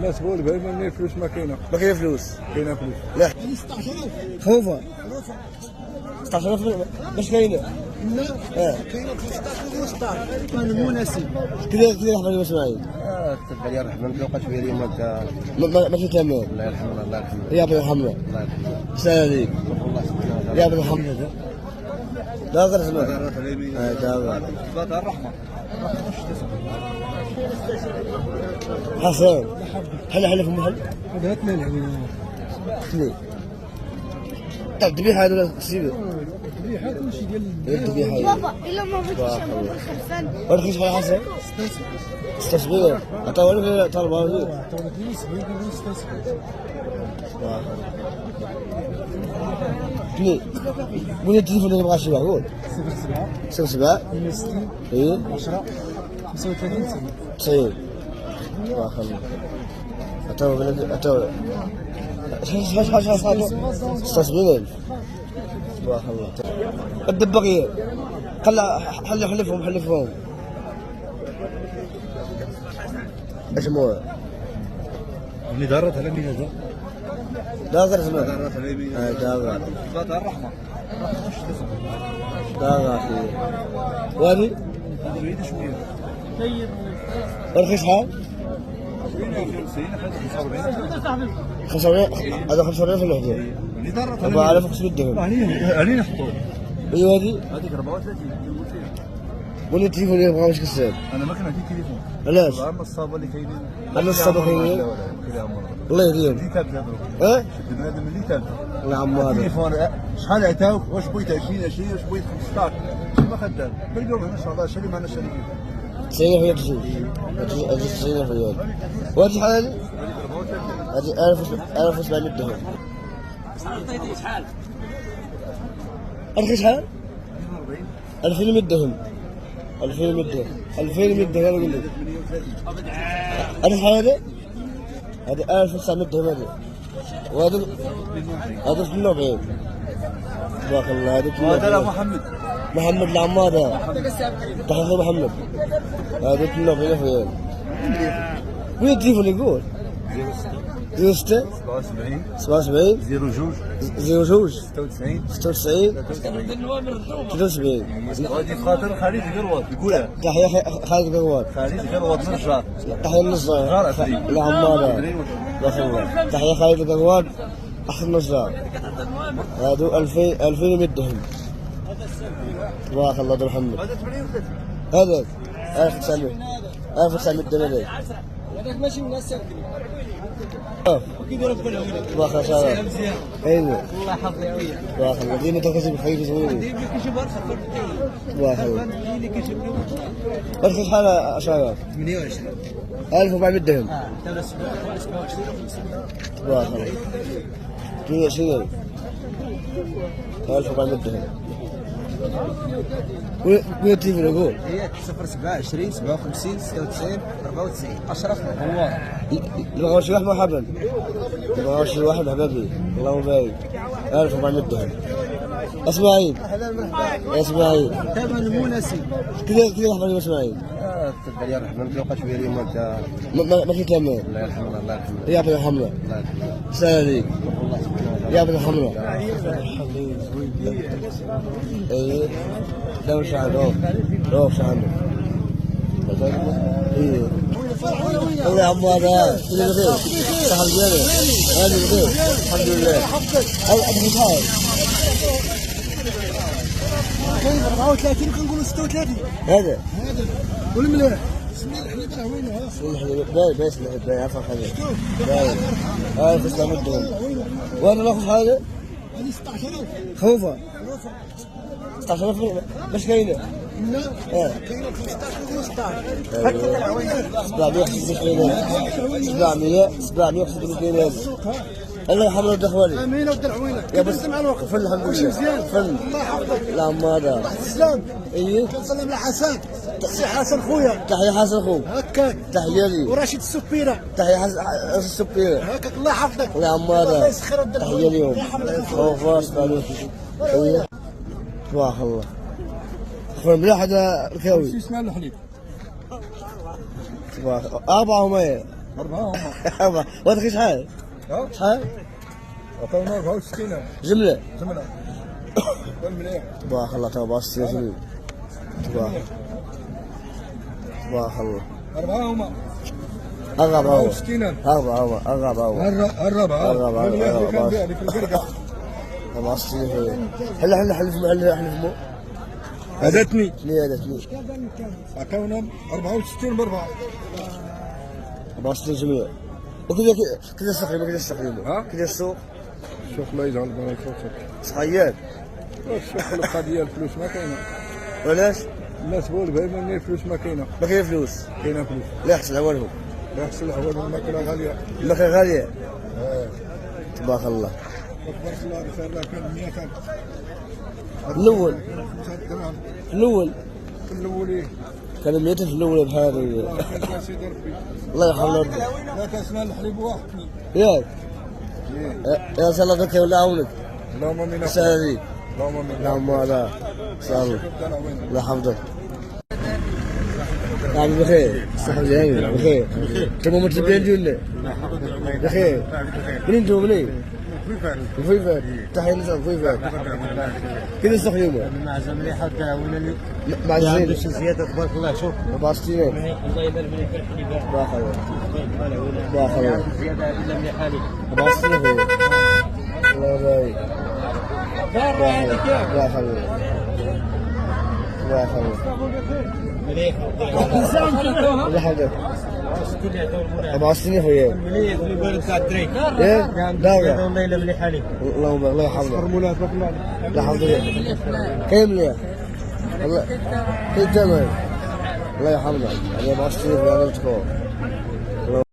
الناس هو البال ما فلوس ما كاينه. ما كاين فلوس. كاينه فلوس. لا 16000 خوفه 16000 باش كاينه؟ لا كاينه 15 و16 المناسب كذا يا اسماعيل. تبع لي الرحمن ما توقعش بها اليوم هكا. ما في تمام. الله يرحمه الله يرحمه. يا ابن الحمله. الله يرحمه. السلام عليك. والله سبحانه يا ابن الحمله. لا غير اسمع. دابا. الرحمه. حسن. حل في المحل. هذا 8 اثنين. طيب الذبيحه هذا سيبه. الذبيحه كلشي ديال الذبيحه هي. بابا الا ما بغيتيش انا بالخرفان ورخيص شحال حسن؟ 76. عطاو لك طلبه هذه. عطاونا 72 كيلو 76 اثنين. قول لي التليفون اللي بغا شي قول. 07 7 62 ايه 10 35 90 90. بارك الله. عطاو عطاو شحال 76,000. بارك الله. الدباغيه حلفهم اجموع اللي دارت على مين هذا؟ لا غير اسمع. دارت على مين؟ دابا هذا الرحمه. دابا اخي وهذه زيد شويه. ورخيص شحال؟ 45 هذا 45 في الوحده. اللي دارت 4500 درهم. هني نحطوا. ايوا هذه هذيك 34 قول لي التليفون اللي بغا واش كساب. انا ما كان عندي تليفون. علاش؟ اما الصابه اللي كاينين. أما الصابة كاينين؟ الله يهديهم. اللي تابت هذوك. ها؟ شد بنادم اللي تابت. نعم هذا التليفون شحال عطاوك؟ واش بغيت 20 واش بغيت 15 شنو ما خدام باليوم هنا ان شاء الله شري معنا شري 90 ريال تجي 90 ريال. وهذه شحال هذه؟ هذه 1700 درهم. أرخي شحال؟ 2100 درهم. 2100 درهم. 2100 درهم قول لي. هذه شحال هذه؟ هذه 1900 درهم هذه. وهذا 48. تبارك الله هذا 48. محمد العمار هذا. تحية محمد. هذا 48 ريال. وين التليفون يقول؟ 06 77 02 96 93. غادي خاطر خالد قروات يقولها. تحية خالد قروات. خالد قروات من الجار. تحية النصار. العمار. تحية خالد قروات. أحسن نصار. هادو 2100 درهم. تبارك الله عبد محمد. هذا 1900 درهم. هذاك ماشي مناسب كيديروا تبارك الله. ايوه الله يحفظك يا ويلي تبارك الله. ديما تكسب بخير زوين. ديما كيجيب ارخص تبارك الله. اللي كيجيب ارخص شحال اشرار؟ 28 1400 درهم. دابا 27 تبارك الله. 22 1400 درهم. وين التليفون يقول؟ هي 07 20 57 96 94 اشرف هو بغاو شي واحد مرحبا. بغاو شي واحد حبابي اللهم بارك. 1400 درهم. اسماعيل يا اسماعيل ثمن مناسب كذا حبابي اسماعيل. تبع لي الرحمن ما توقعش بها اليوم هكا. ما في تمام. الله يرحمه الله يرحمه. يا ابن الحمله. الله يرحمه. السلام عليك. والله سبحانه يا ابن الحمله. ايه لو شعر روح شعر. ايه الله يا عمو هذا كل بخير. صحة الجنة. هذه بخير الحمد لله. أبو شحال؟ 34 كنقولوا 36 هذا قول مليح بسم الله الحليب العوينه ها الحليب باي باي عفوا خليل باي. هاي في اسلام الدين. وانا ناخذ هذا هذه 16000 خوفه 16000 باش كاينه؟ لا كاينه 15 و16 765 الله يرحمه ولد اخواني. امين ولد العوينه يا بس مع الوقت فل الحمد ماشي لله مزيان فل. الله يحفظك لا ماذا تسلم اييه. كنسلم لحسن سي حسن خويا تحية حسن خوك. هكاك تحية لي. ورشيد السبيره تحية حسن السبير. هكاك الله يحفظك لا الله ماذا يسخر ولد تحية العوينه اليوم. الله يحفظك خوفاش قالوا اييه تبارك الله. اخوان مليح هذا الكاوي اسمع الحليب تبارك 4 ومية أربعة هما. وهذاك شحال؟ ها؟ شحال؟ عطاونا 64 جملة. جملة. كل مليح. تبارك الله 64 جملة. تبارك الله. أربعة هما. أغرب هو. 64 أغرب هو. الربعة. اللي كان بيع اللي في القرقة. 64 هو. حل فمو. هدتني. هدتني. عطاونا 64 بأربعة. 64 جملة. وكذا استقيموا ها؟ كذا السوق شوف الله يجعل بالك فوقك. صغير. شوف القضية الفلوس ما كاينة. وعلاش؟ الناس هو البايبة الفلوس ما كاينة. ما كاين فلوس. كاينة فلوس. لا يحسن عوالهم. لا يحصل حوالي الماكلة غالية. الماكلة غالية. تبارك الله. تبارك الله بخير الله كان 100 كان. الأول. 5 درهم. الأول. في الأول إيه؟ كان 100 في الأول بهذا. كان سيدي ربي. الله يرحم ربي. لا تسمع الحليب واحد. ياك. يا سلام ذكي ولا عونك. اللهم امين. سهلي. اللهم امين. اللهم هذا سهل. الله يحفظك. عامل بخير. صحة زين بخير. انتم متبين ولا؟ بخير. منين انتم منين؟ فيفا. تحية لكم فيفا. كذا استخدمه. المعزة مليحة وتعاون لي. مع الزين. باش زيادة تبارك الله شوف. 64. الله يبارك لك في الحليب. بارك الله. بارك الله. زيادة إلا مليحة لي. 64. الله يبارك. بارك الله. بارك الله. مليحة. الله يحفظك. 64 خويا. مليح اللي يقول لك الدريك. ايه؟ داوية. والله إلا مليحة لي. الله يحفظك. هرمونات الله. الله يحفظك. كيف مليح؟ الله كيف تمام؟ الله يحفظك. أنا 64 في هذا الكور.